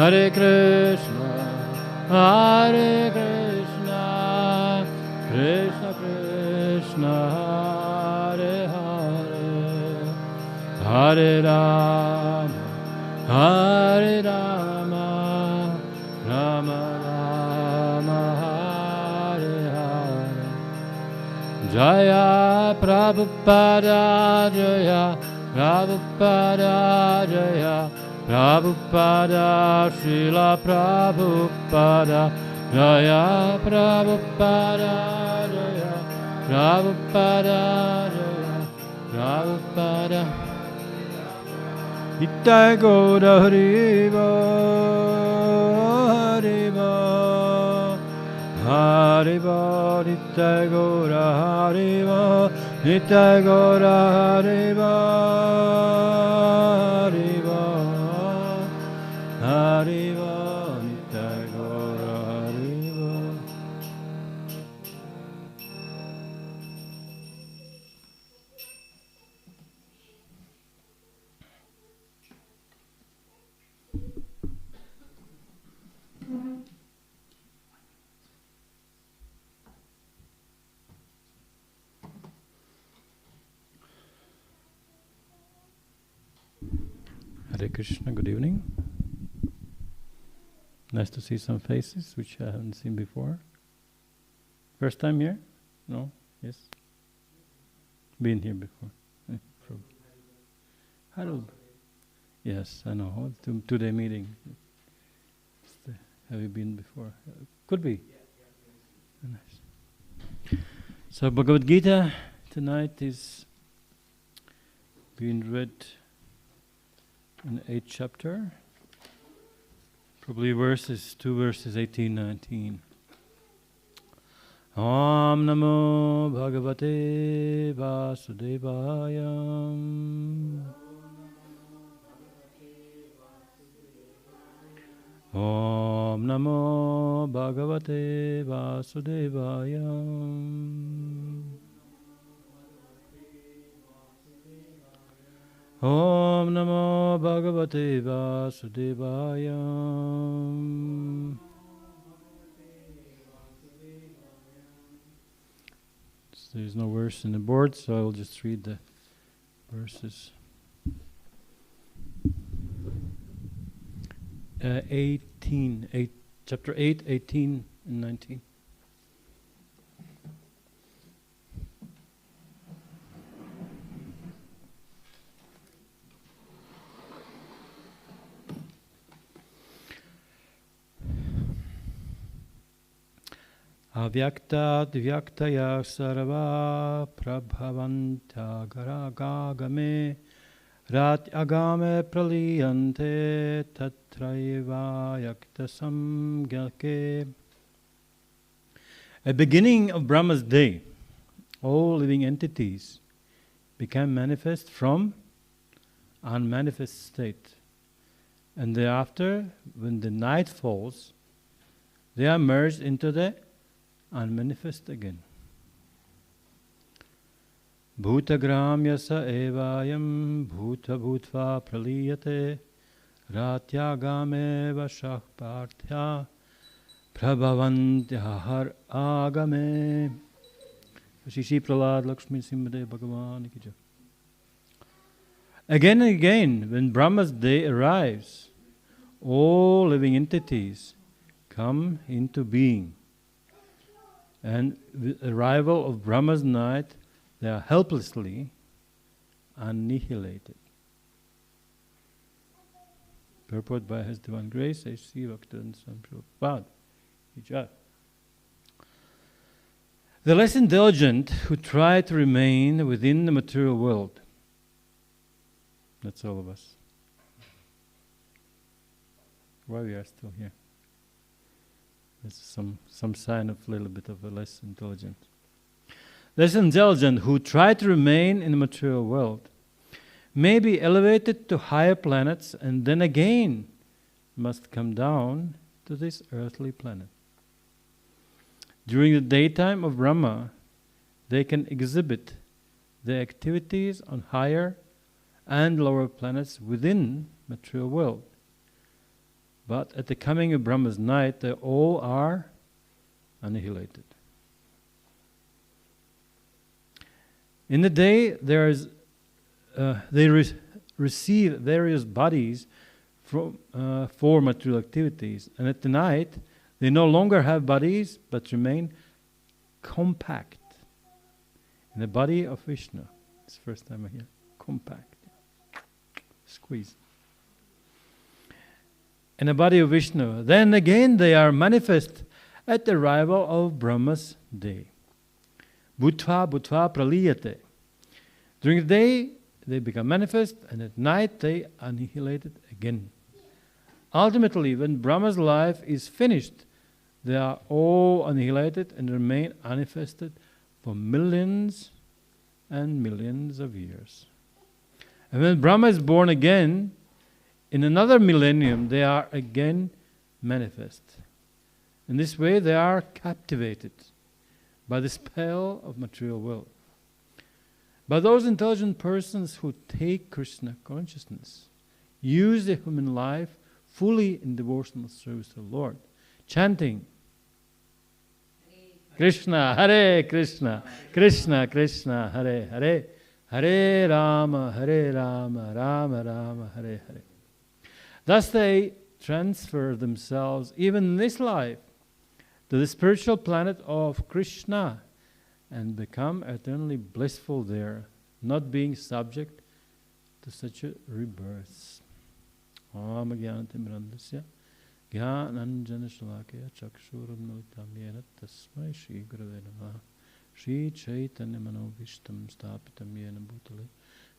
Hare Krishna, Hare Krishna, Krishna Krishna, Hare Hare, Hare Rama, Hare Rama, Rama Rama, Hare Hare. Jaya Prabhupada, Jaya Prabhupada, Jaya Prabhupada, Srila Prabhupada, Jaya Prabhupada, Jaya Prabhupada, Jaya Prabhupada. Nitai Gaura Hariva, Hariva, Hariva, Nitai Gaura Hariva, Nitai Gaura Hariva, Hariva, Hariva, Nitai Gaura Hariva. Hare Krishna, good evening. Nice to see some faces which I haven't seen before. First time here? No? Yes? Been here before. Hello. Yes, I know. Two-day meeting. Have you been before? Could be. Nice. So Bhagavad Gita tonight is being read in 8th chapter, probably two verses 18, 19. Om Namo Bhagavate Vasudevaya. Om Namo Bhagavate Vasudevaya. Om Namo Bhagavate Vasudevaya. So there's no verse in the board, so I will just read the verses. 18, chapter 8, 18 and 19. Avyaktat vyaktaya sarva prabhavanta garagagame rat agame praliyante tatraiva yaktasam gyalke. At beginning of Brahma's day, all living entities became manifest from unmanifest state. And thereafter, when the night falls, they are merged into the unmanifest again. Bhutagram yasa evayam bhuta bhutva praliyate ratyagame vashah partya prabhavantyahar agame. Shishi Pralad Lakshmi Simhade Bhagavan ki jai. Again and again, when Brahma's day arrives, all living entities come into being. And with the arrival of Brahma's night, they are helplessly annihilated. Purport by His Divine Grace, A.C. Bhaktivedanta Swami Prabhupada. Vijay. The less indulgent who try to remain within the material world, that's all of us. Why we are still here. That's some sign of a little bit of a less intelligent. Less intelligent who try to remain in the material world may be elevated to higher planets and then again must come down to this earthly planet. During the daytime of Brahma, they can exhibit their activities on higher and lower planets within material world. But at the coming of Brahma's night, they all are annihilated. In the day, they receive various bodies for material activities, and at the night, they no longer have bodies, but remain compact in the body of Vishnu. It's the first time I hear compact. Squeeze. In the body of Vishnu. Then again they are manifest at the arrival of Brahma's day. Bhutva praliyate. During the day they become manifest, and at night they annihilated again. Ultimately, when Brahma's life is finished, they are all annihilated and remain manifested for millions and millions of years. And when Brahma is born again, in another millennium, they are again manifest. In this way, they are captivated by the spell of material world. But those intelligent persons who take Krishna consciousness use the human life fully in devotional service to the Lord, chanting Krishna, Hare Krishna, Krishna Krishna, Hare Hare, Hare Rama, Rama Rama, Hare Hare. Thus they transfer themselves, even in this life, to the spiritual planet of Krishna and become eternally blissful there, not being subject to such a rebirth. Om Jnanatimrandasya Jnananjana Shalakaya Chakshuram Militam Yena Tasmai Shri Gurave Namaha Shri Chaitanya Manovishtam Stapitam Yena Bhutale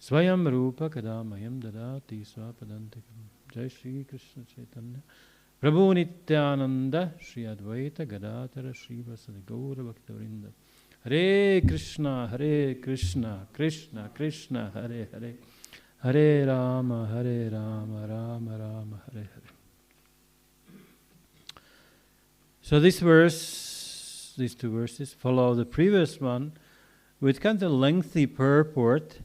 Swayam Rupa Kadamayam Dadati Swapadantikam Jai Shri Krishna Chaitanya Prabhu Nityananda Shri Advaita Gadadhara Shri Vasadi Gaura Bhaktavrinda Hare Krishna, Krishna Krishna, Hare Hare Hare Rama, Rama Rama, Hare Hare. So these two verses follow the previous one with kind of lengthy purport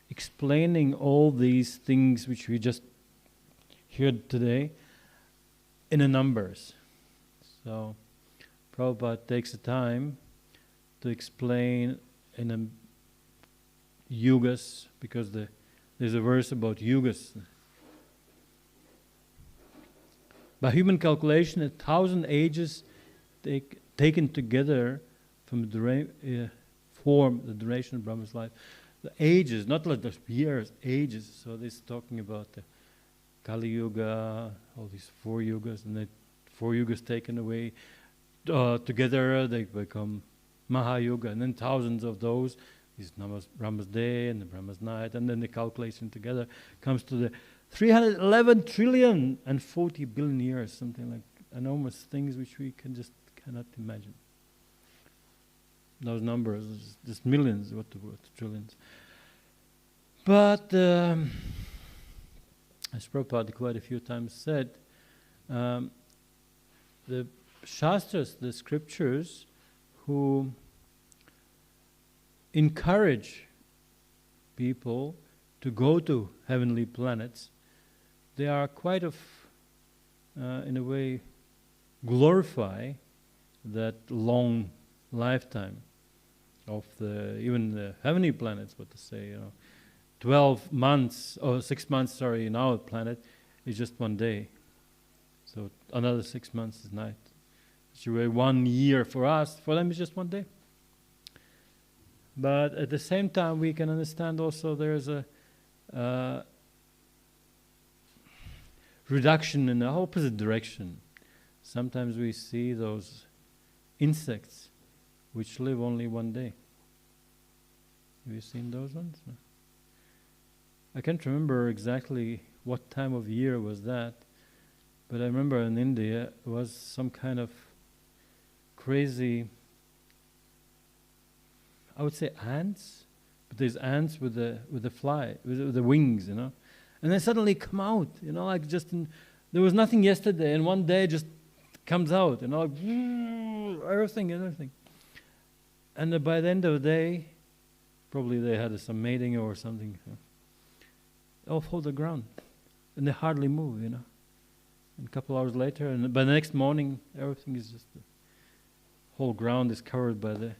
explaining all these things which we just heard today in the numbers. So Prabhupada takes the time to explain in a yugas, because there's a verse about yugas. By human calculation, 1,000 ages taken together from form the duration of Brahma's life. The ages, not like the years, ages. So this is talking about the Kali Yuga, all these 4 yugas, and the 4 yugas taken away together, they become Mahayuga, and then thousands of those. These numbers, Brahma's day and the Brahma's night, and then the calculation together comes to the 311 trillion and 40 billion years, something like enormous things which we cannot imagine. Those numbers, just millions, what the word, trillions. But as Prabhupada quite a few times said, the Shastras, the scriptures, who encourage people to go to heavenly planets, they are quite in a way, glorify that long lifetime of even the heavenly planets, what to say, 12 months, or 6 months, in our planet is just one day. So another 6 months is night. So 1 year for us, for them is just one day. But at the same time, we can understand also there's a reduction in the opposite direction. Sometimes we see those insects which live only one day. Have you seen those ones? No. I can't remember exactly what time of year was that, but I remember in India it was some kind of crazy, I would say ants, but there's ants with the fly, with the wings, and they suddenly come out, like there was nothing yesterday, and one day just comes out, like everything. And by the end of the day, probably they had some mating or something, off the ground, and they hardly move, And a couple hours later, and by the next morning, everything is just, the whole ground is covered by the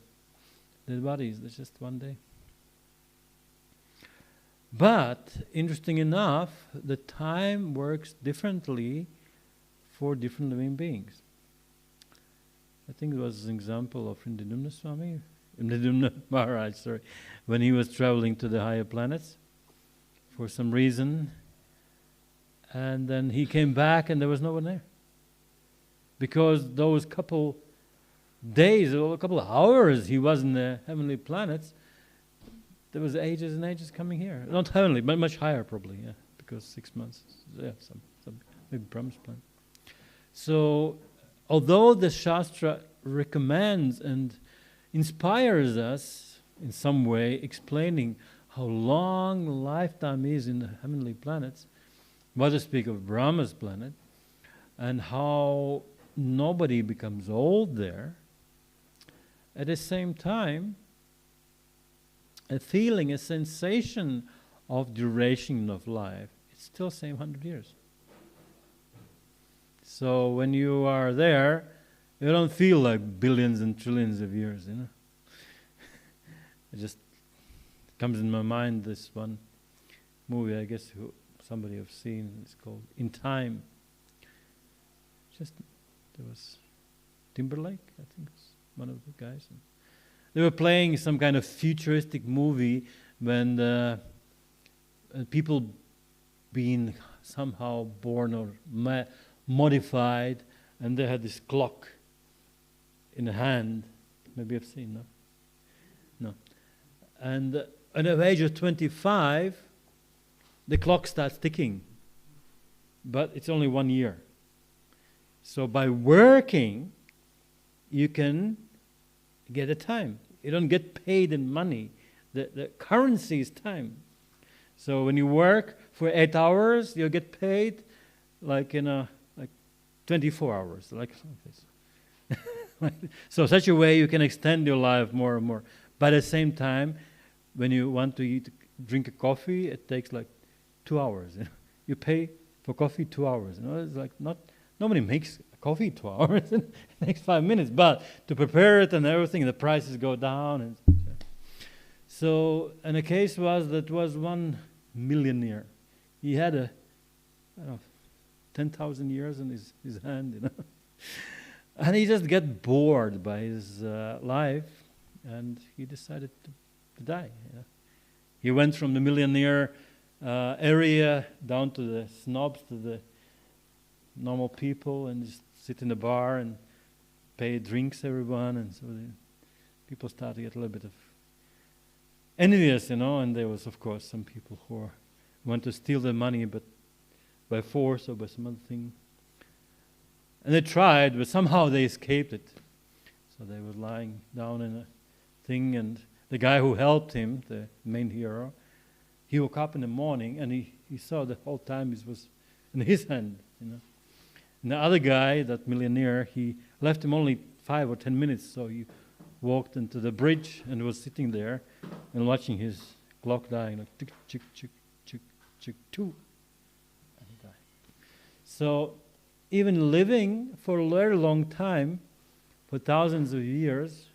dead bodies. That's just one day. But, interesting enough, the time works differently for different living beings. I think it was an example of Imdidumna Maharaj, when he was traveling to the higher planets for some reason, and then he came back and there was no one there. Because those couple days, or a couple of hours he was in the heavenly planets, there was ages and ages coming here. Not heavenly, but much higher probably, yeah, because 6 months, yeah, some maybe Brahma's plan. So, although the Shastra recommends and inspires us in some way, explaining how long lifetime is in the heavenly planets, what to speak of Brahma's planet, and how nobody becomes old there, at the same time, a feeling, a sensation of duration of life, it's still the same 100 years. So when you are there, you don't feel like billions and trillions of years, you know. It just comes in my mind, this one movie, I guess somebody have seen, it's called In Time. There was Timberlake, I think was one of the guys. And they were playing some kind of futuristic movie when the people being somehow born or modified, and they had this clock in the hand. Maybe I've seen, no. And at the age of 25, the clock starts ticking, but it's only 1 year. So by working, you can get a time. You don't get paid in money. The currency is time. So when you work for 8 hours, you'll get paid like 24 hours, like this. So such a way you can extend your life more and more. But at the same time, when you want to drink a coffee, it takes like 2 hours. You know? You pay for coffee 2 hours. You know, it's like nobody makes coffee 2 hours. It takes 5 minutes. But to prepare it and everything, the prices go down. And so, and the case was that was one millionaire. He had 10,000 years in his hand, you know. And he just got bored by his life, and he decided to die. You know. He went from the millionaire area down to the snobs, to the normal people, and just sit in the bar and pay drinks everyone, and so people started to get a little bit of envious, you know. And there was, of course, some people who want to steal the money, but by force or by some other thing. And they tried, but somehow they escaped it. So they were lying down in a thing, and the guy who helped him, the main hero, he woke up in the morning and he saw the whole time it was in his hand, you know. And the other guy, that millionaire, he left him only 5 or 10 minutes, so he walked into the bridge and was sitting there and watching his clock dying, like tick, tick, tick, tick, tick, 2. And he died. So even living for a very long time, for thousands of years,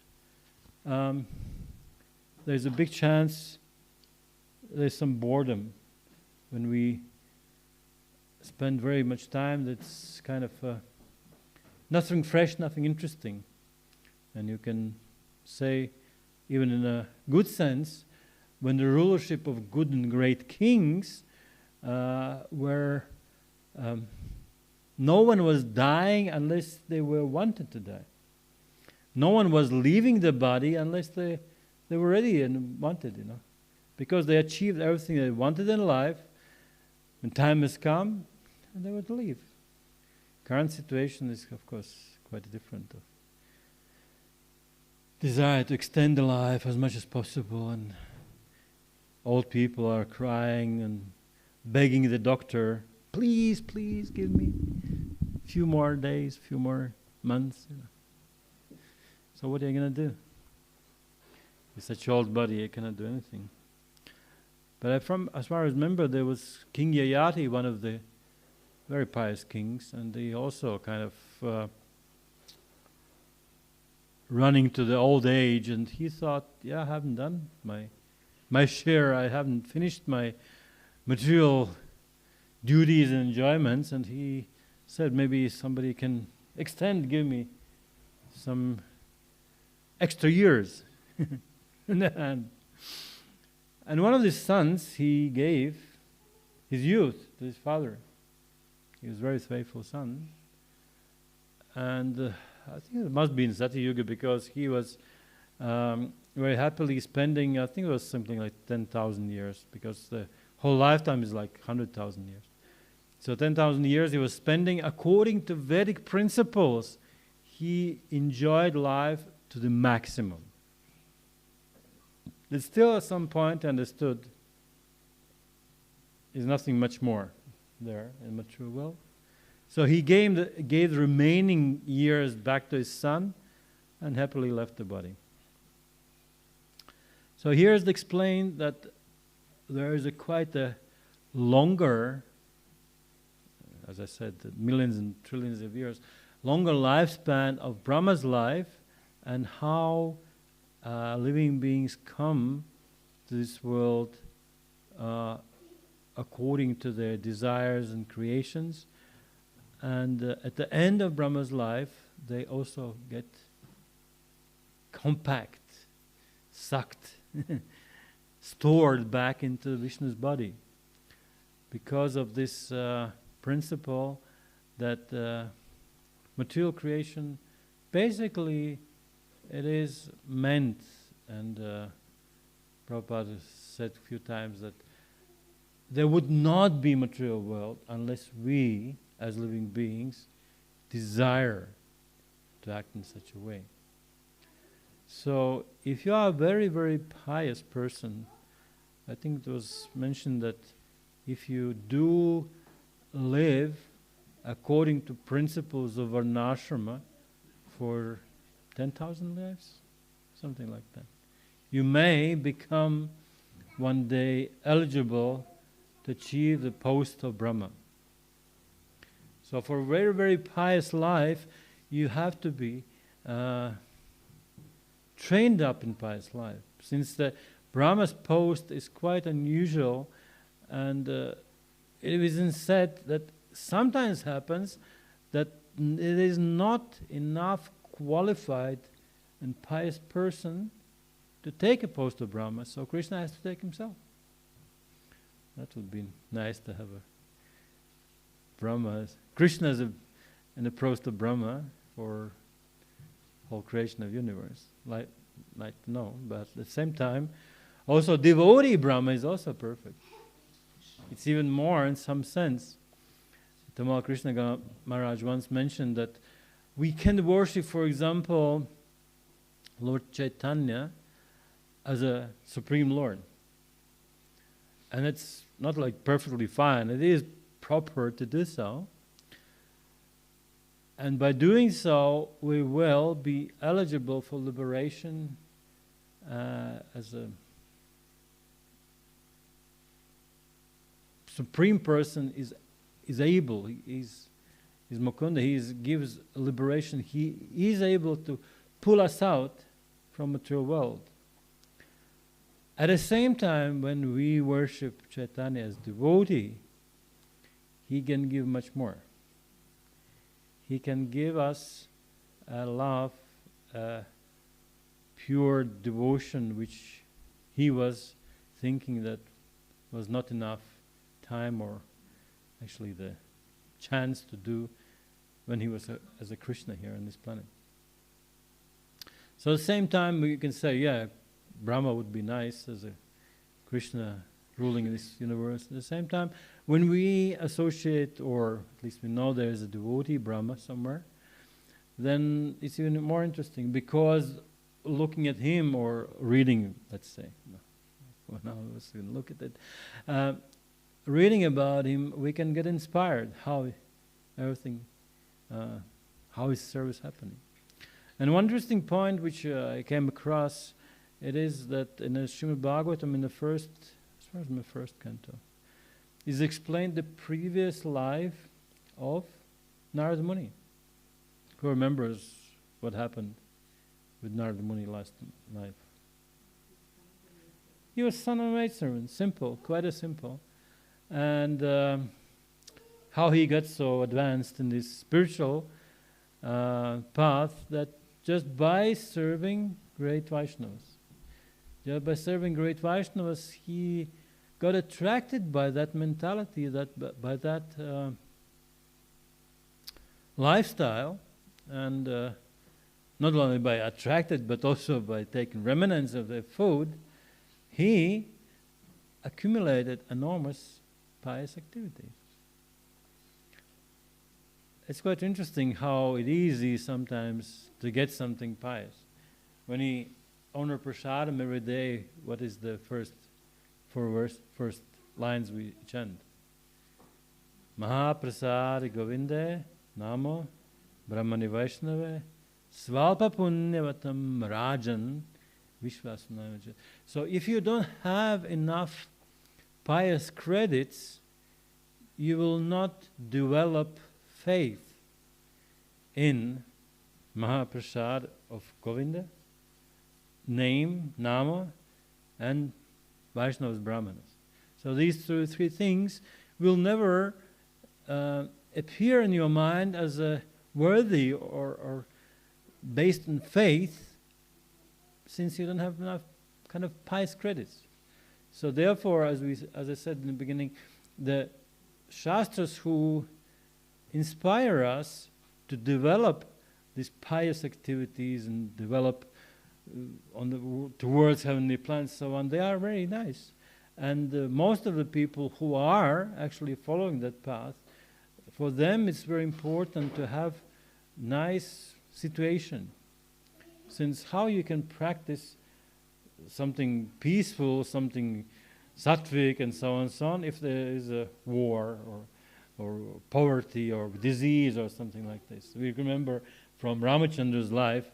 there's a big chance there's some boredom when we spend very much time that's kind of nothing fresh, nothing interesting. And you can say, even in a good sense, when the rulership of good and great kings where no one was dying unless they were wanted to die. No one was leaving the body unless they were ready and wanted, you know. Because they achieved everything they wanted in life. When time has come, and they would leave. Current situation is, of course, quite different. Desire to extend the life as much as possible, and old people are crying and begging the doctor, please, please give me a few more days, a few more months. You know. So what are you going to do? With such old body, you cannot do anything. But as far as I remember, there was King Yayati, one of the very pious kings, and they also kind of running to the old age, and he thought, yeah, I haven't done my share, I haven't finished my material duties and enjoyments, and he said maybe somebody can give me some extra years. and one of his sons, he gave his youth to his father. He was a very faithful son. And I think it must be in Satya Yuga, because he was very happily spending, I think it was something like 10,000 years, because the whole lifetime is like 100,000 years. So 10,000 years he was spending according to Vedic principles. He enjoyed life to the maximum. But still at some point understood there's nothing much more there in material world. So he gave the remaining years back to his son and happily left the body. So here's explained that there is quite a longer, as I said, millions and trillions of years, longer lifespan of Brahma's life, and how living beings come to this world according to their desires and creations. And at the end of Brahma's life, they also get compact, sucked, stored back into Vishnu's body, because of this principle that material creation, basically, it is meant, and Prabhupada said a few times that there would not be material world unless we, as living beings, desire to act in such a way. So if you are a very, very pious person, I think it was mentioned that if you do live according to principles of varnashrama for 10,000 lives, something like that, you may become one day eligible to achieve the post of Brahma. So for a very, very pious life, you have to be trained up in pious life. Since the Brahma's post is quite unusual, and it is said that sometimes happens that it is not enough qualified and pious person to take a post of Brahma, so Krishna has to take himself. That would be nice to have a Brahma, Krishna in the post of Brahma for whole creation of universe. Like to know, but at the same time, also devotee Brahma is also perfect. It's even more in some sense. Tamal Krishna Maharaj once mentioned that we can worship, for example, Lord Chaitanya as a Supreme Lord. And it's not like perfectly fine. It is proper to do so. And by doing so, we will be eligible for liberation as a Supreme Person is able. He's Mukunda. He gives liberation. He is able to pull us out from material world. At the same time, when we worship Chaitanya as devotee, he can give much more. He can give us a love, pure devotion, which he was thinking that was not enough time or actually the chance to do when he was as a Krishna here on this planet. So at the same time, we can say, yeah, Brahma would be nice as a Krishna ruling in this universe. At the same time, when we associate, or at least we know there is a devotee Brahma somewhere, then it's even more interesting, because looking at him or reading, let's say, now let's look at it, reading about him, we can get inspired how everything, how his service happening. And one interesting point which I came across, it is that in the Srimad Bhagavatam, in the first canto, is explained the previous life of Narada Muni. Who remembers what happened with Narada Muni last life? He was son of a maidservant, simple, quite a simple. And how he got so advanced in this spiritual path that just by serving great Vaishnavas, he got attracted by that mentality, by that lifestyle, and not only by attracted but also by taking remnants of their food, he accumulated enormous pious activities. It's quite interesting how it is easy sometimes to get something pious. When he honor prasadam every day, what is the first lines we chant? Mahaprasad Govinde Namo Brahmani Vaishnave Svalpa Punyavatam Rajan Vishwasanaya. So if you don't have enough pious credits, you will not develop faith in Mahaprasad of Govinda, name, Nama, and Vaishnavas Brahmanas. So these three things will never appear in your mind as a worthy or based on faith, since you don't have enough kind of pious credits. So therefore, as I said in the beginning, the Shastras who inspire us to develop these pious activities and develop towards heavenly plans, so on, they are very nice. And most of the people who are actually following that path, for them it's very important to have nice situation. Since how you can practice something peaceful, something sattvic and so on, if there is a war or poverty or disease or something like this. We remember from Ramachandra's life,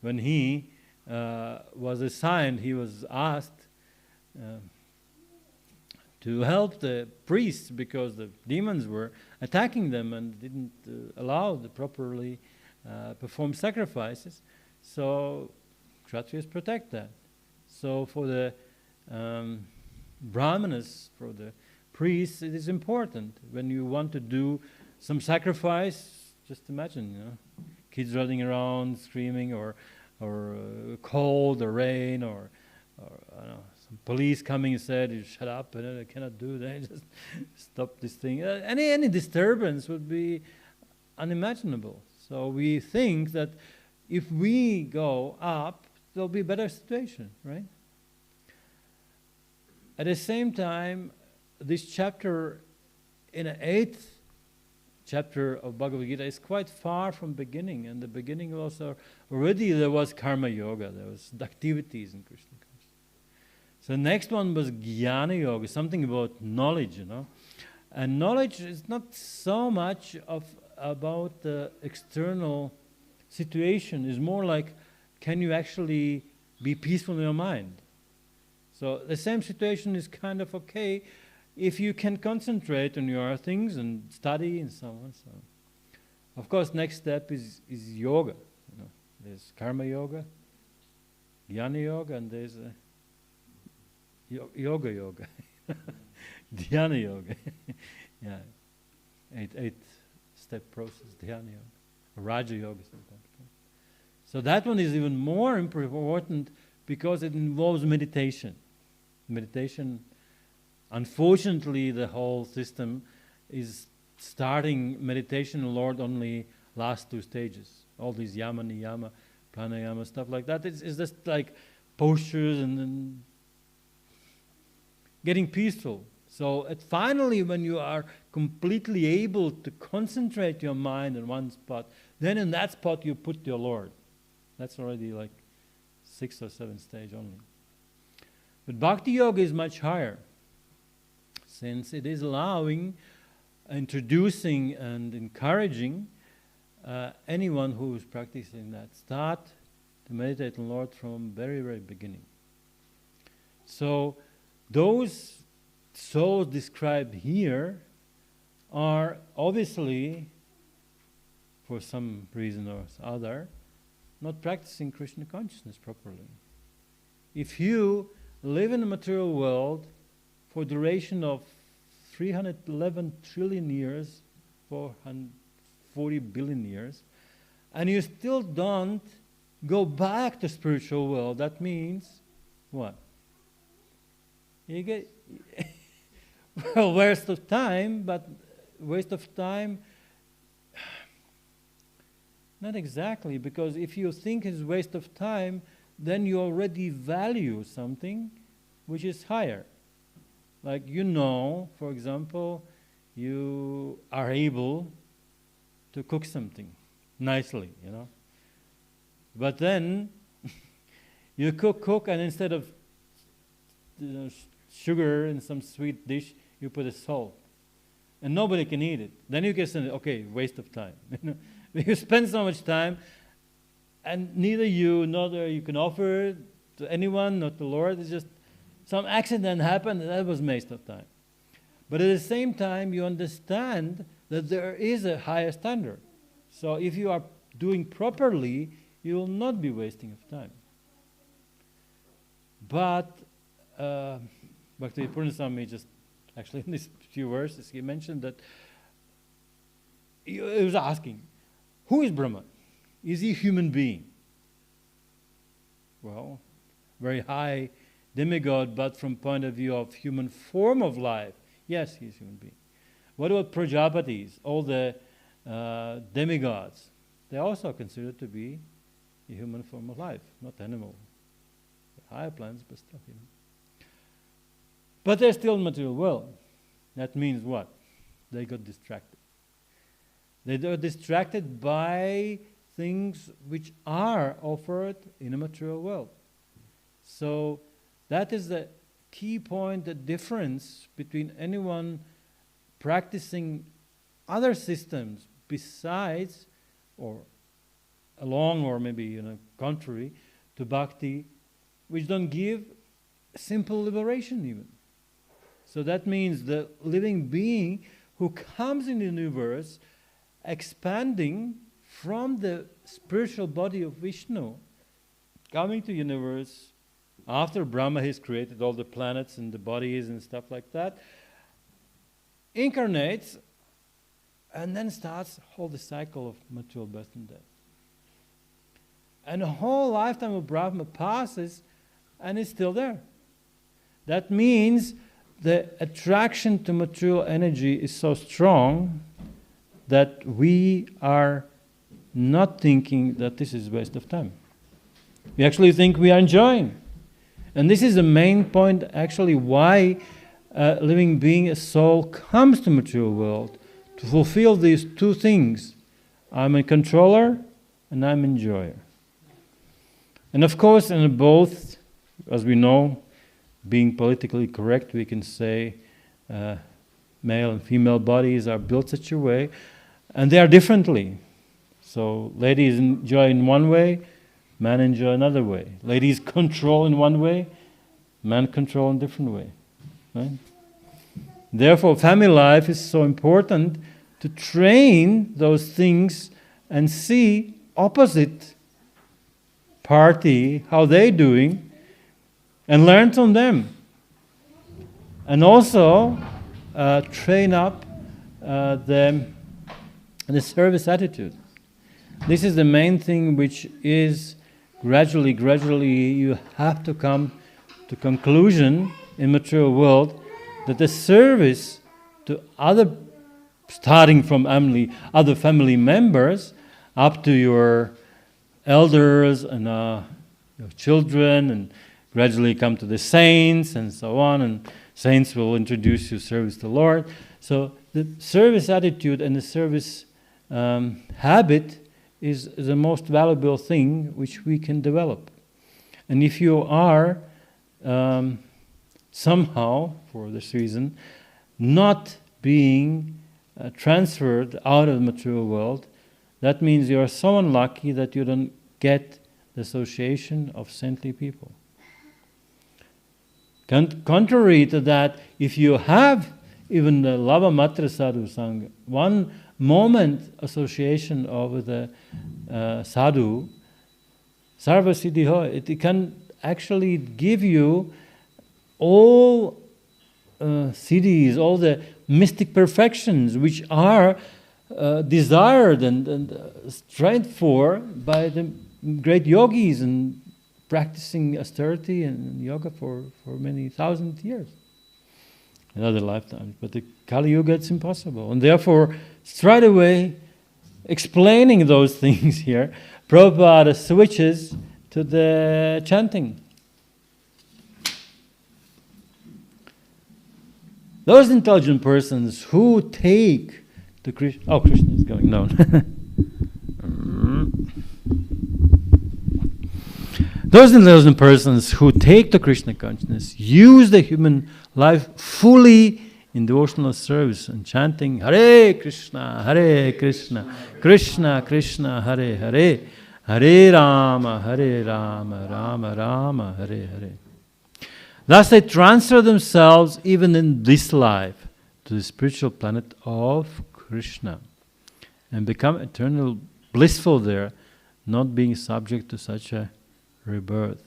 when he was assigned, he was asked to help the priests because the demons were attacking them and didn't allow the properly perform sacrifices. So Kshatriyas protect that. So for the Brahmanas, for the priests, it is important. When you want to do some sacrifice, just imagine, kids running around screaming, or cold or rain, or some police coming and said, "You shut up, I cannot do that, just stop this thing." Any disturbance would be unimaginable. So we think that if we go up, there'll be a better situation, right? At the same time, this chapter, in the 8th chapter of Bhagavad Gita, is quite far from beginning. And the beginning also, already there was karma yoga, there was activities in Krishna consciousness. So the next one was jnana yoga, something about knowledge, And knowledge is not so much about the external situation. It's more like, can you actually be peaceful in your mind? So the same situation is kind of okay if you can concentrate on your things and study and so on. So, of course, next step is yoga. There's karma yoga, jnana yoga, and there's yoga, dhyana yoga. Yeah, eight-step process, dhyana yoga, raja yoga sometimes. So that one is even more important because it involves meditation. Meditation, unfortunately, the whole system is starting meditation in Lord only last 2 stages. All these yama, niyama, pranayama, stuff like that. It's just like postures and getting peaceful. So finally, when you are completely able to concentrate your mind in one spot, then in that spot you put your Lord. That's already like 6th or 7th stage only. But Bhakti Yoga is much higher, since it is allowing, introducing and encouraging anyone who is practicing that, start to meditate on Lord from very, very beginning. So those souls described here are obviously, for some reason or other, not practicing Krishna consciousness properly. If you live in the material world for duration of 311 trillion years, 440 billion years, and you still don't go back to spiritual world, that means what? You get well, waste of time, but waste of time, not exactly, because if you think it's waste of time, then you already value something which is higher. Like, for example, you are able to cook something nicely, But then you cook, and instead of sugar in some sweet dish, you put a salt. And nobody can eat it. Then you can say, okay, waste of time. You spend so much time, and neither you nor you can offer it to anyone, not the Lord. It's just some accident happened, and that was waste of time. But at the same time, you understand that there is a higher standard. So if you are doing properly, you will not be wasting of time. But Bhakti Purnaswami just, actually in these few verses, he mentioned that he was asking, who is Brahman? Is he a human being? Well, very high demigod, but from point of view of human form of life, yes, he is a human being. What about Prajapatis, all the demigods? They are also considered to be a human form of life, not animal. Higher plants, but still human. But they're still in material world. That means what? They got distracted. They got distracted by things which are offered in a material world. So that is the key point, the difference between anyone practicing other systems besides or along or maybe contrary to bhakti, which don't give simple liberation even. So that means the living being who comes in the universe expanding from the spiritual body of Vishnu, coming to the universe after Brahma has created all the planets and the bodies and stuff like that, incarnates and then starts all the cycle of material birth and death. And the whole lifetime of Brahma passes and it's still there. That means the attraction to material energy is so strong that we are not thinking that this is a waste of time. We actually think we are enjoying. And this is the main point actually why a living being, a soul, comes to material world, to fulfill these two things. I'm a controller and I'm an enjoyer. And of course, in both, as we know, being politically correct, we can say male and female bodies are built such a way, and they are differently. So ladies enjoy in one way, men enjoy another way. Ladies control in one way, men control in a different way. Right? Therefore, family life is so important to train those things and see opposite party, how they're doing, and learn from them. And also train up the service attitude. This is the main thing which is gradually you have to come to conclusion in material world that the service to other, starting from other family members up to your elders and your children, and gradually come to the saints and so on, and saints will introduce you service to the Lord. So the service attitude and the service habit is the most valuable thing which we can develop. And if you are somehow, for this reason, not being transferred out of the material world, that means you are so unlucky that you don't get the association of saintly people. Contrary to that, if you have even the lava matra sadhu sangha, one moment association with the sadhu, sarva siddhiho, it can actually give you all siddhis, all the mystic perfections which are desired and strived for by the great yogis and practicing austerity and yoga for many thousand years, in other lifetimes. But the Kali Yuga, it's impossible. And therefore, straight away, explaining those things here, Prabhupada switches to the chanting. Those intelligent persons who take the Krishna... Oh, Krishna is going down. Those intelligent persons who take the Krishna consciousness use the human life fully in devotional service and chanting Hare Krishna, Krishna Krishna, Hare Hare, Hare Rama, Rama Rama, Hare Hare. Thus they transfer themselves even in this life to the spiritual planet of Krishna and become eternal blissful there, not being subject to such a rebirth.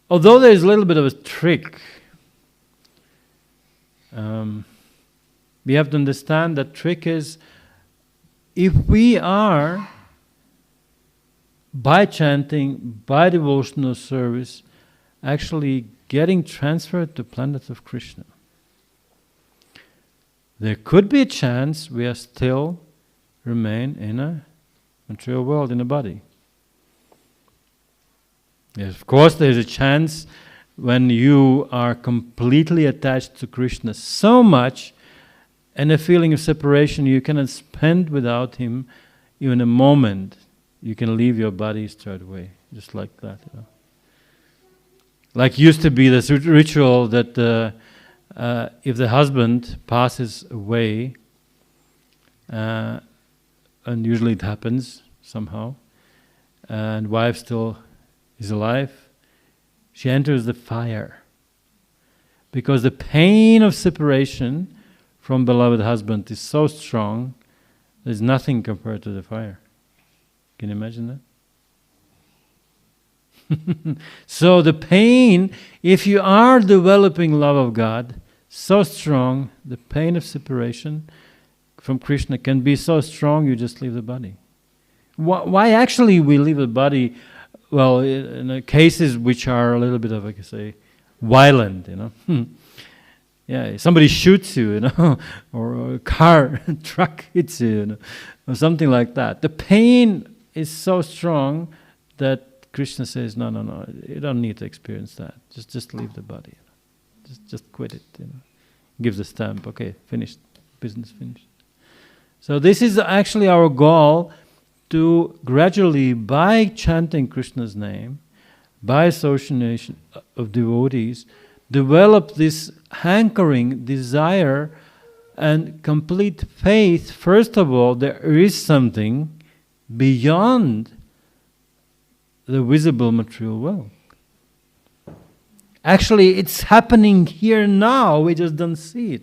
Although there is a little bit of a trick, we have to understand that trick is, if we are, by chanting, by devotional service, actually getting transferred to planet of Krishna, there could be a chance we are still remain in a material world, in a body. Yes, of course, there is a chance when you are completely attached to Krishna so much, and a feeling of separation you cannot spend without him even a moment. You can leave your body straight away, just like that. You know. Like used to be this ritual that if the husband passes away, and usually it happens somehow, and wife still is alive, she enters the fire. Because the pain of separation from beloved husband is so strong, there's nothing compared to the fire. Can you imagine that? So the pain, if you are developing love of God, so strong, the pain of separation from Krishna can be so strong, you just leave the body. Why actually we leave the body? Well, in cases which are a little bit of, like I say, violent, you know. Yeah, somebody shoots you, you know, or a car, truck hits you, you know, or something like that. The pain is so strong that Krishna says, no, you don't need to experience that. Just leave the body. You know. Just quit it. You know. Gives a stamp. Okay, finished. Business finished. So this is actually our goal, to gradually, by chanting Krishna's name, by association of devotees, develop this hankering, desire, and complete faith. First of all, there is something beyond the visible material world. Actually, it's happening here now, we just don't see it.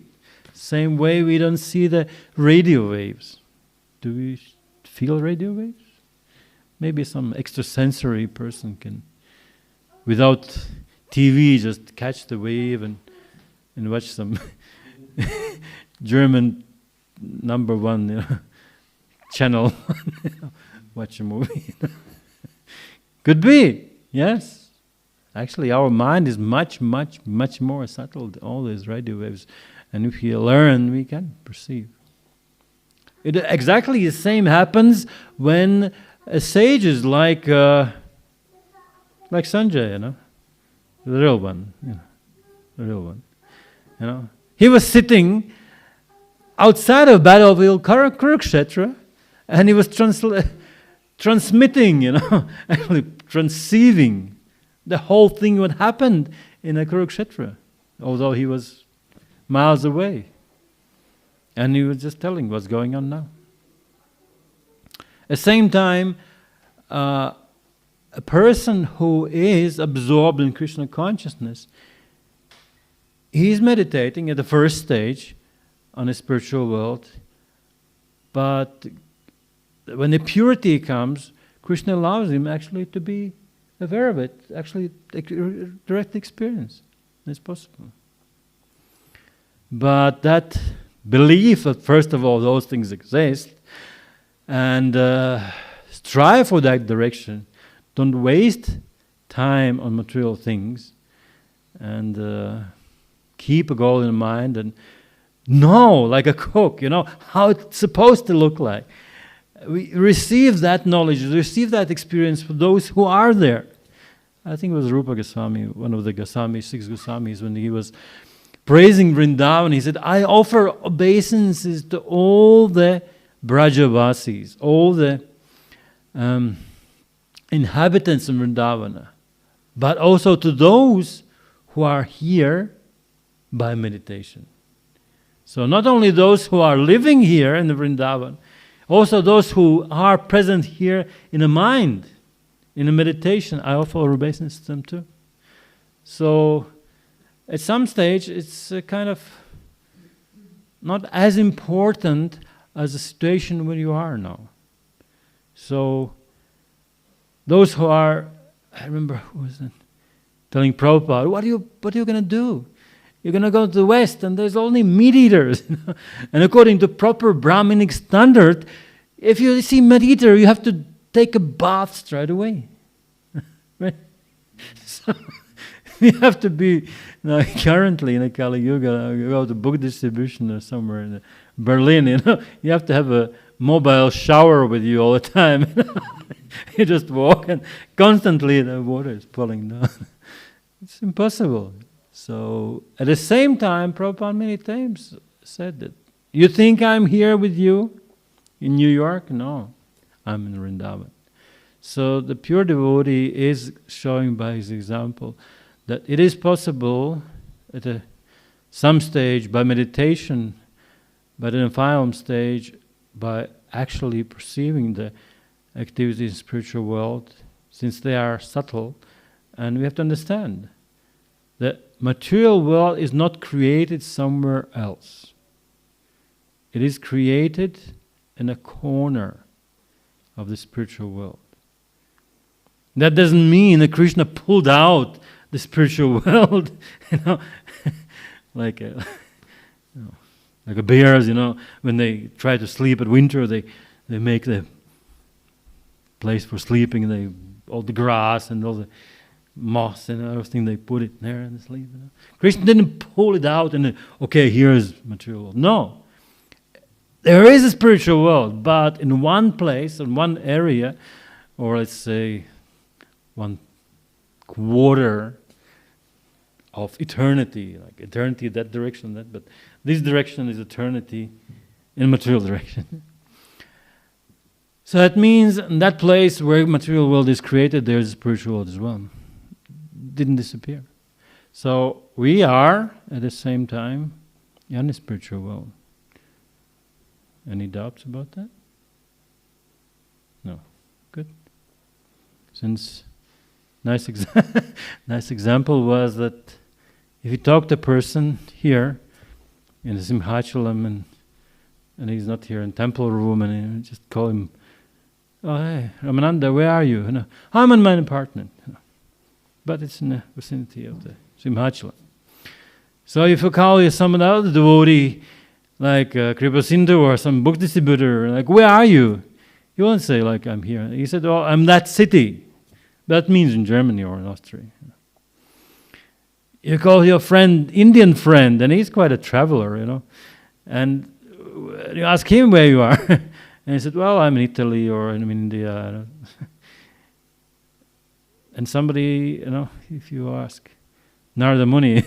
Same way we don't see the radio waves. Do we feel radio waves? Maybe some extrasensory person can, without TV, just catch the wave and watch some German #1 you know, channel, watch a movie. Could be, yes. Actually, our mind is much more subtle than all these radio waves. And if you learn, we can perceive. It exactly the same happens when a sage is like Sanjay, you know, the real one, you know, the real one. You know, he was sitting outside of battlefield Kurukshetra, and he was transmitting, you know, actually transceiving the whole thing what happened in a Kurukshetra, although he was miles away. And he was just telling what's going on now. At the same time, a person who is absorbed in Krishna consciousness, he's meditating at the first stage on a spiritual world, but when the purity comes, Krishna allows him actually to be aware of it, actually direct experience. It's possible. But that belief that first of all those things exist, and strive for that direction. Don't waste time on material things, and keep a goal in mind, and know, like a cook, how it's supposed to look like. We receive that knowledge, receive that experience for those who are there. I think it was Rupa Goswami, one of the Goswamis, 6 Goswamis, when he was praising Vrindavan, he said, I offer obeisances to all the Brajavasis, all the inhabitants of Vrindavana, but also to those who are here by meditation. So not only those who are living here in the Vrindavan, also those who are present here in the mind, in the meditation, I offer obeisance to them too. So at some stage, it's kind of not as important as the situation where you are now. So those who are, I remember who was it, telling Prabhupada, what are you going to do? You're going to go to the West and there's only meat eaters. And according to proper Brahminic standard, if you see meat eater, you have to take a bath straight away. Right? So you have to be, currently in the Kali Yuga, you go to book distribution or somewhere in Berlin, you have to have a mobile shower with you all the time. You just walk and constantly the water is falling down. It's impossible. So at the same time, Prabhupada many times said that, you think I'm here with you in New York? No, I'm in Vrindavan. So the pure devotee is showing by his example that it is possible at some stage by meditation, but in a final stage by actually perceiving the activities in the spiritual world, since they are subtle, and we have to understand that material world is not created somewhere else. It is created in a corner of the spiritual world. That doesn't mean that Krishna pulled out the spiritual world, like a bears, when they try to sleep at winter, they make the place for sleeping, all the grass and all the moss and everything, they put it there and sleep. Krishna didn't pull it out and okay, here's material world. No. There is a spiritual world, but in one place, in one area, or let's say 1/4 of eternity, like eternity that direction, but this direction is eternity in material direction. So that means in that place where material world is created, there is a spiritual world as well. Didn't disappear. So we are at the same time in the spiritual world. Any doubts about that? No. Good. Since nice example was that if you talk to a person here in the Simhachalam and he's not here in temple room, and you just call him, oh hey, Ramananda, where are you? I'm in my apartment. But it's in the vicinity of the Simhachalam. So if you call some other devotee, like Kripa Sindhu or some book distributor, like, where are you? He won't say, like, I'm here. He said, oh, I'm that city. That means in Germany or in Austria. You call your friend, Indian friend, and he's quite a traveler, and you ask him where you are. And he said, well, I'm in Italy or I'm in India. And somebody, if you ask Narada Muni,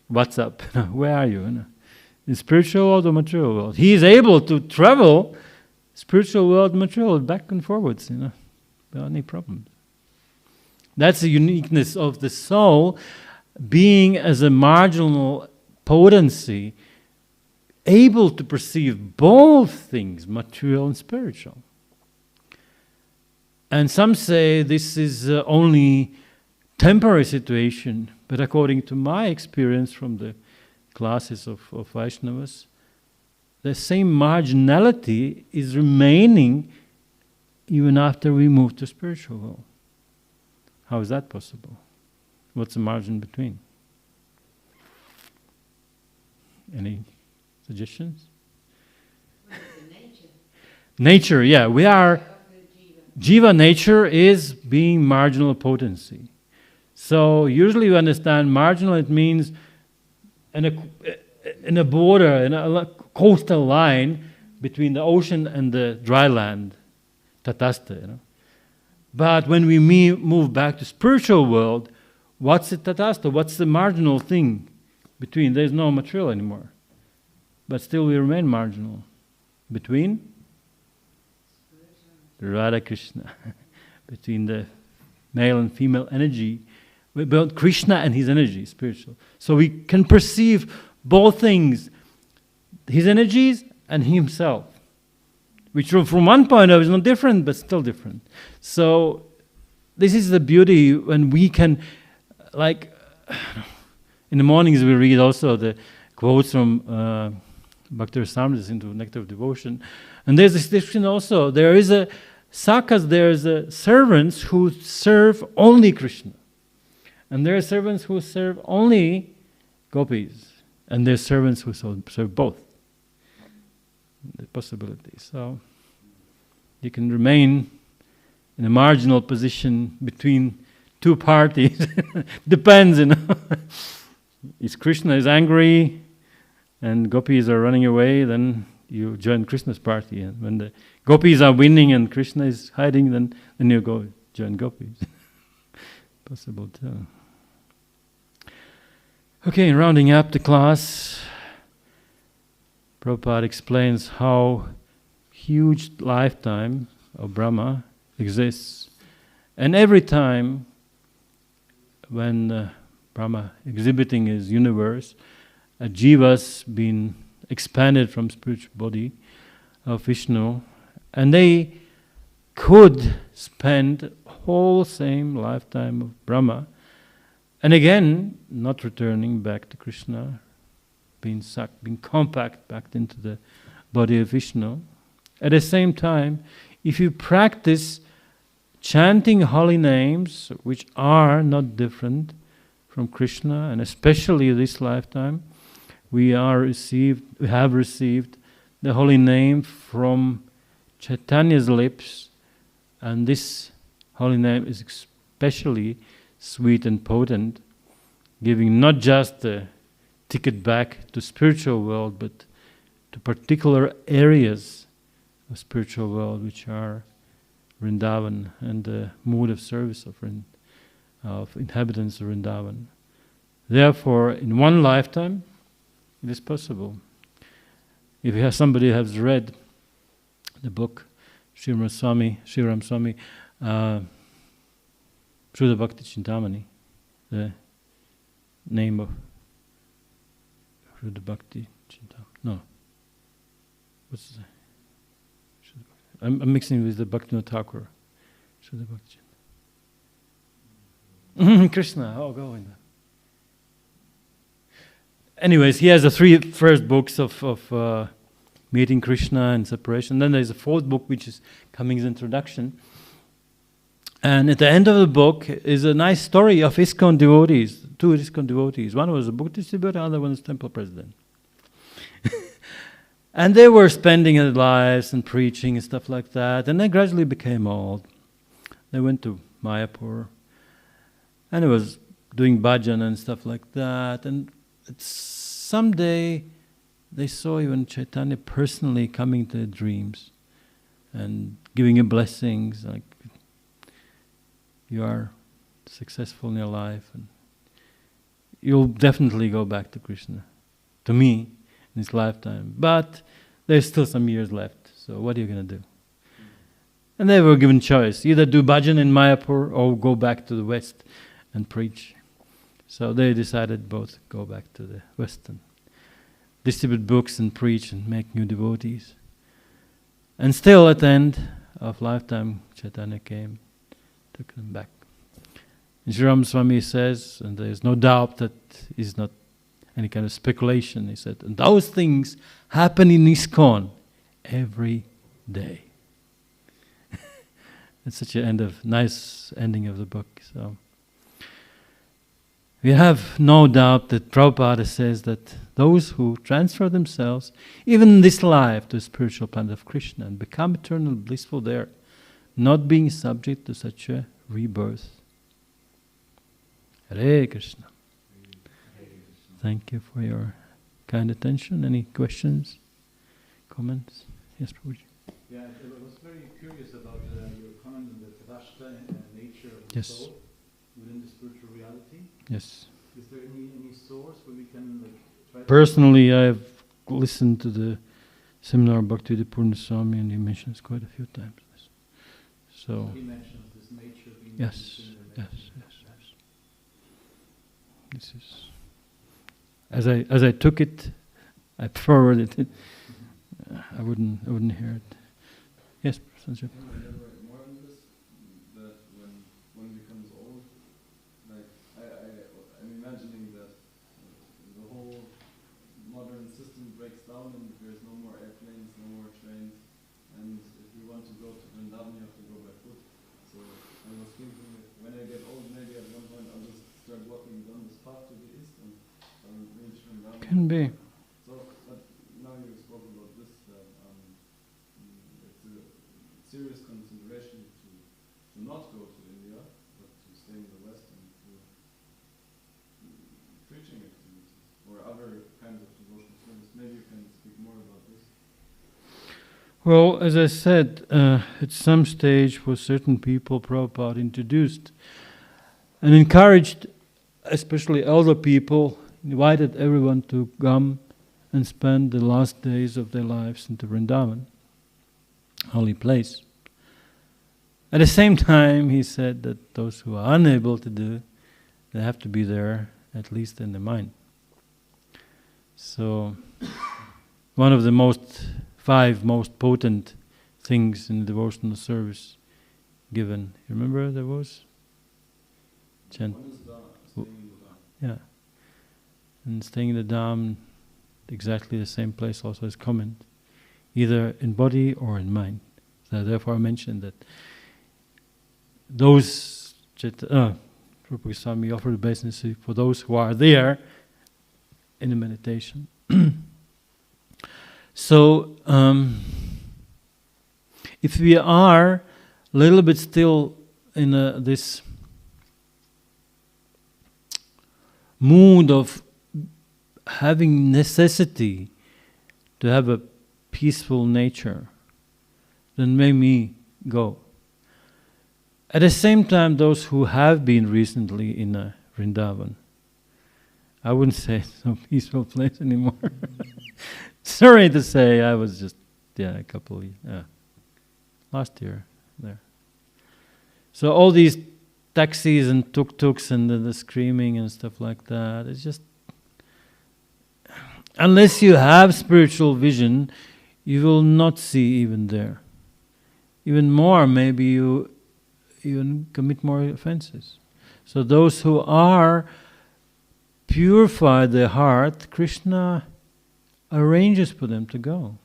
what's up? Where are you? In spiritual world or material world? He is able to travel spiritual world, material world, back and forwards, without any problems. That's the uniqueness of the soul, being as a marginal potency, able to perceive both things, material and spiritual. And some say this is only temporary situation, but according to my experience from the classes of Vaishnavas, the same marginality is remaining even after we move to spiritual world. How is that possible? What's the margin between? Any suggestions? Nature, yeah, we are. Jiva nature is being marginal potency. So usually you understand marginal, it means in a border, in a coastal line between the ocean and the dry land, tatastha, you know. But when we move back to spiritual world, what's the tatastha? What's the marginal thing between? There's no material anymore. But still we remain marginal. Between Radha Krishna, between the male and female energy, both Krishna and his energy, spiritual. So we can perceive both things, his energies and himself, which from one point of view is not different, but still different. So this is the beauty when we can, like, in the mornings we read also the quotes from Bhakti Rasamrita into Nectar of Devotion. And there's this description also. There is a sakas, there's a servants who serve only Krishna. And there are servants who serve only gopis. And there are servants who serve both. The possibility. So you can remain in a marginal position between two parties. Depends, you know. If Krishna is angry and gopis are running away, then you join Krishna's party. And when the gopis are winning and Krishna is hiding, then you go join gopis. Possible too. Okay, rounding up the class, Prabhupada explains how huge lifetime of Brahma exists. And every time when Brahma exhibiting his universe, a jiva's been expanded from spiritual body of Vishnu, and they could spend whole same lifetime of Brahma, and again not returning back to Krishna, being sucked, being compact back into the body of Vishnu. At the same time, if you practice chanting holy names, which are not different from Krishna, and especially this lifetime, we have received the holy name from Chaitanya's lips, and this holy name is especially sweet and potent, giving not just the ticket back to spiritual world, but to particular areas of spiritual world, which are Vrindavan and the mood of service of inhabitants of Vrindavan. Therefore, in one lifetime, it is possible. If somebody has read the book Sriram Swami, Shuddha Bhakti Chintamani, the name of Shuddha Bhakti Chintamani. No. What's the I'm mixing with the Bhaktivinoda Thakur. Shuddha Bhakti Chintamani. Krishna, go in there. Anyways, he has the three first books of meeting Krishna and separation. Then there's a fourth book which is coming as introduction. And at the end of the book is a nice story of ISKCON devotees, two ISKCON devotees. One was a book distributor, the other one was temple president. And they were spending their lives and preaching and stuff like that. And they gradually became old. They went to Mayapur. And they was doing bhajan and stuff like that. And someday they saw even Chaitanya personally coming to their dreams and giving him blessings, like, you are successful in your life and you'll definitely go back to Krishna, to me, in this lifetime. But there's still some years left, so what are you going to do? And they were given choice, either do bhajan in Mayapur or go back to the West and preach. So they decided both go back to the West and distribute books and preach and make new devotees. And still at the end of lifetime, Chaitanya came, took them back. Sri Swami says, and there is no doubt that is not any kind of speculation, he said, and those things happen in ISKCON every day. It's such a nice ending of the book. So we have no doubt that Prabhupada says that those who transfer themselves, even in this life, to the spiritual planet of Krishna and become eternal blissful there, not being subject to such a rebirth. Hare Krishna. Thank you for your kind attention. Any questions, comments? Yes, Prabhuji. Yeah, I was very curious about your comment on the Tadashta nature of the Yes. soul within the spiritual reality. Yes. Is there any source where we can try to... Personally, I have listened to the seminar of Bhaktivedanta Purna Swami, and he mentions quite a few times this. So he mentions this nature being... yes. This is as I took it, I forwarded it. I wouldn't hear it. Yes, Sanjay. More on this, that when one becomes old, like I'm imagining that the whole modern system breaks down and there's no more airplanes, no more trains, and if you want to go to Vrindavan, you have to go by foot. So I was thinking that when I get old, maybe at one point I'll just start walking down this path to the east and reach Vrindavan. Can be. So, but now you spoke about this, that it's a serious consideration to not go to India, but to stay in the West and do preaching activities or other kinds of devotional service. Maybe you can speak more about this. Well, as I said, at some stage for certain people, Prabhupada introduced and encouraged, especially elder people, invited everyone to come and spend the last days of their lives in the Vrindavan, holy place. At the same time, he said that those who are unable to do, they have to be there, at least in the mind. So, one of the 5 most potent things in the devotional service given, you remember there was? Chant. One is staying in the Dham. Yeah. And staying in the Dham, exactly the same place also is comment, either in body or in mind. So therefore I mentioned that those Rupa Goswami offered obeisance for those who are there in the meditation. So, if we are a little bit still in this mood of having necessity to have a peaceful nature, then may me go. At the same time, those who have been recently in Vrindavan, I wouldn't say it's no peaceful place anymore. Sorry to say, I was just, last year there. So all these taxis and tuk-tuks and the screaming and stuff like that, it's just, unless you have spiritual vision, you will not see even there. Even more, maybe you even commit more offenses. So those who are purified their heart, Krishna arranges for them to go.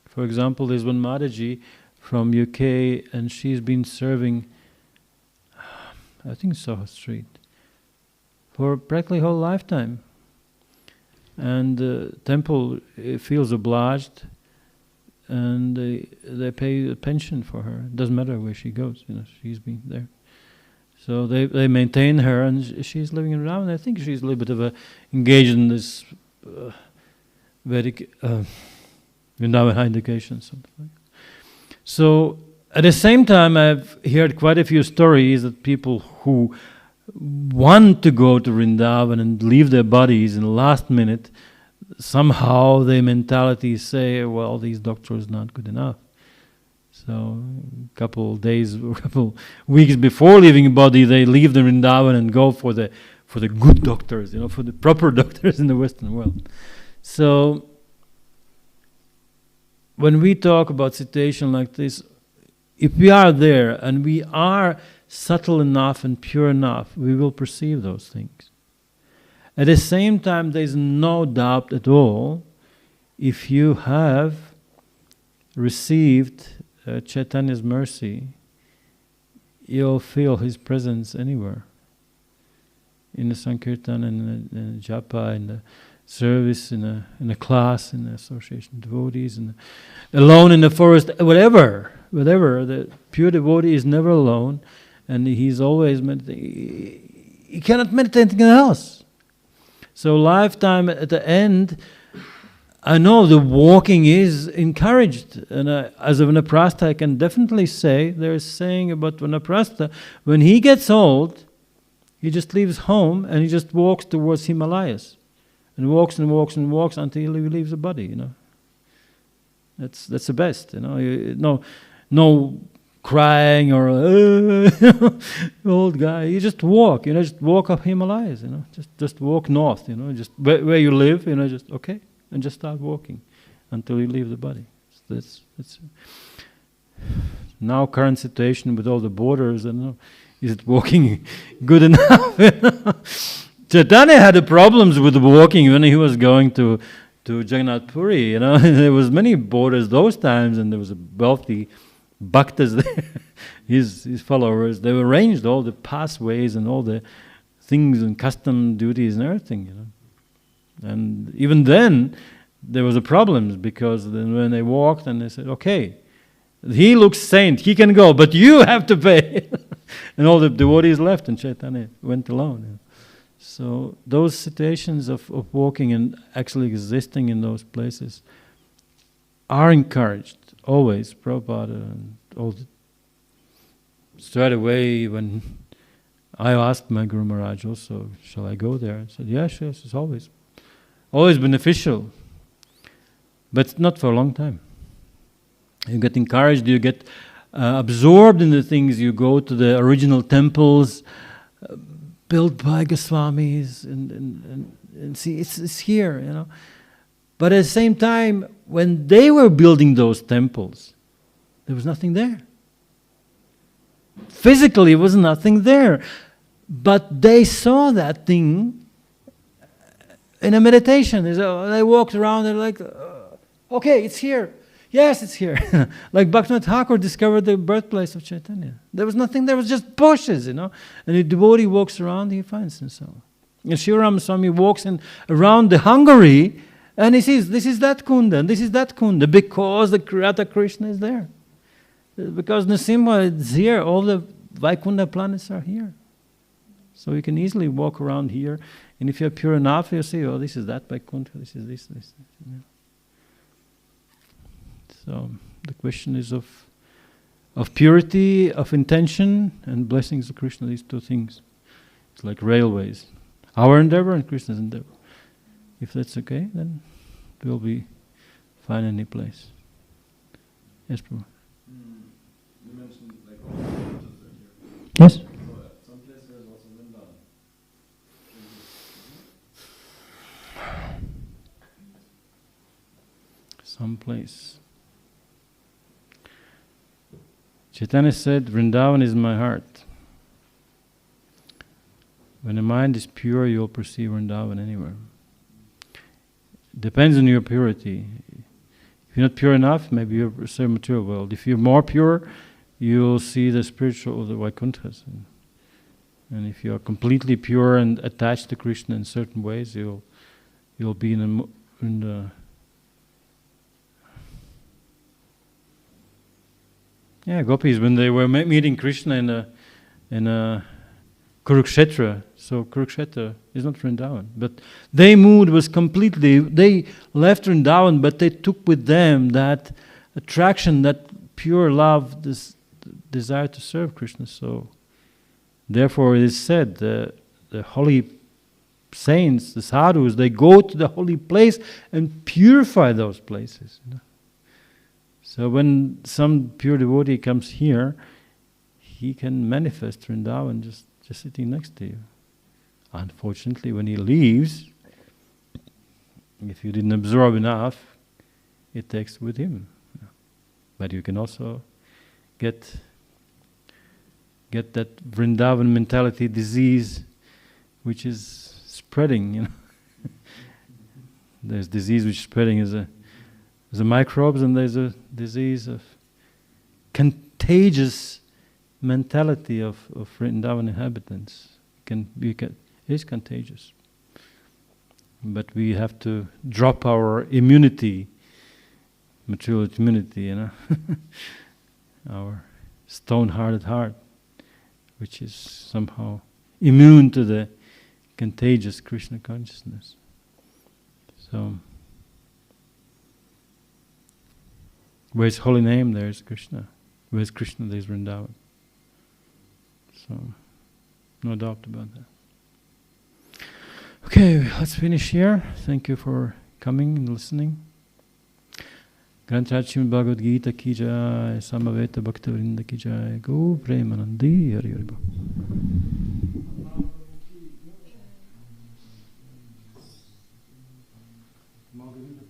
For example, there's one Mataji from UK, and she's been serving, I think Soho Street, for practically whole lifetime. And the temple feels obliged, and they pay a pension for her. It doesn't matter where she goes, she's been there. So they maintain her, and she's living in Vrindavan. I think she's a little bit of engaged in this Vedic Vrindavan high education, something like that. So at the same time, I've heard quite a few stories that people who want to go to Vrindavan and leave their bodies in the last minute, somehow their mentality say, well, these doctors are not good enough. So a couple days, a couple weeks before leaving a body, they leave the Vrindavan and go for the good doctors, for the proper doctors in the Western world. So when we talk about situation like this, if we are there and we are subtle enough and pure enough, we will perceive those things. At the same time, there is no doubt at all, if you have received Chaitanya's mercy, you'll feel his presence anywhere. In the Sankirtan, in the japa, in the service, in a class, in the association of devotees, alone in the forest, whatever. The pure devotee is never alone, and he's always meditating. He cannot meditate anything else. So lifetime at the end, I know the walking is encouraged, and as a Vanaprastha, I can definitely say, there's saying about Vanaprastha, when he gets old, he just leaves home and he just walks towards Himalayas, and walks and walks and walks until he leaves the body. That's the best. No crying or old guy. You just walk. Just walk up Himalayas. Just walk north. Just where you live. Just okay. And just start walking until you leave the body. That's now current situation with all the borders. Is it walking good enough? Chaitanya had the problems with walking when he was going to Jagannath Puri. There was many borders those times, and there was a wealthy bhaktas there. his followers. They arranged all the pathways and all the things and custom duties and everything. And even then, there was a problem, because then when they walked and they said, okay, he looks saint, he can go, but you have to pay. And all the devotees left and Chaitanya went alone. So those situations of walking and actually existing in those places are encouraged, always. Prabhupada and all straight away when I asked my Guru Maharaj also, shall I go there? I said, yes, it's always beneficial, but not for a long time. You get encouraged, you get absorbed in the things, you go to the original temples built by Goswamis and see it's here, But at the same time, when they were building those temples, there was nothing there. Physically, there was nothing there. But they saw that thing in a meditation. They walked around, they're like, okay, it's here. Yes, it's here. Like Bhaktivinoda Thakur discovered the birthplace of Chaitanya. There was nothing, there was just bushes, And the devotee walks around, he finds himself. And Sri Ramaswamy walks around the Hungary, and he sees, this is that kunda, and this is that kunda, because the Radha Krishna is there. Because Nrsimha is here, all the Vaikunta planets are here. So you can easily walk around here, and if you're pure enough, you'll see, oh, this is that Vaikuntha, this is this. So the question is of purity, of intention, and blessings of Krishna, these two things. It's like railways. Our endeavor and Krishna's endeavor. If that's okay, then we'll be fine any place. Yes, Prabhu. You mentioned like all the villages that here. Yes. So at some place there's also Vrindavan. Some place. Chaitanya said, Vrindavan is my heart. When the mind is pure, you'll perceive Vrindavan anywhere. Depends on your purity. If you're not pure enough, maybe you're a material world. If you're more pure, you'll see the spiritual, the Vaikunthas. And if you're completely pure and attached to Krishna in certain ways, you'll be in the gopis, when they were meeting Krishna in Kurukshetra. So Kurukshetra is not Vrindavan, but their mood was completely, they left Vrindavan, but they took with them that attraction, that pure love, this desire to serve Krishna. So therefore it is said, the holy saints, the sadhus, they go to the holy place and purify those places. So when some pure devotee comes here, he can manifest Vrindavan just sitting next to you. Unfortunately, when he leaves, if you didn't absorb enough, it takes with him. But you can also get get that Vrindavan mentality disease, which is spreading. You know, there's disease which is spreading as a microbes, and there's a disease of contagious mentality of Vrindavan inhabitants. It is contagious. But we have to drop our immunity, material immunity, you know, our stone-hearted heart, which is somehow immune to the contagious Krishna consciousness. So, where's holy name, there is Krishna. Where's Krishna, there is Vrindavan. So, no doubt about that. Okay, let's finish here. Thank you for coming and listening. Granthrat Srimad Bhagavad Gita ki jai, Samaveta Bhaktivinoda ki jai, Go Premanandi Hari Hari Bol. Margarita.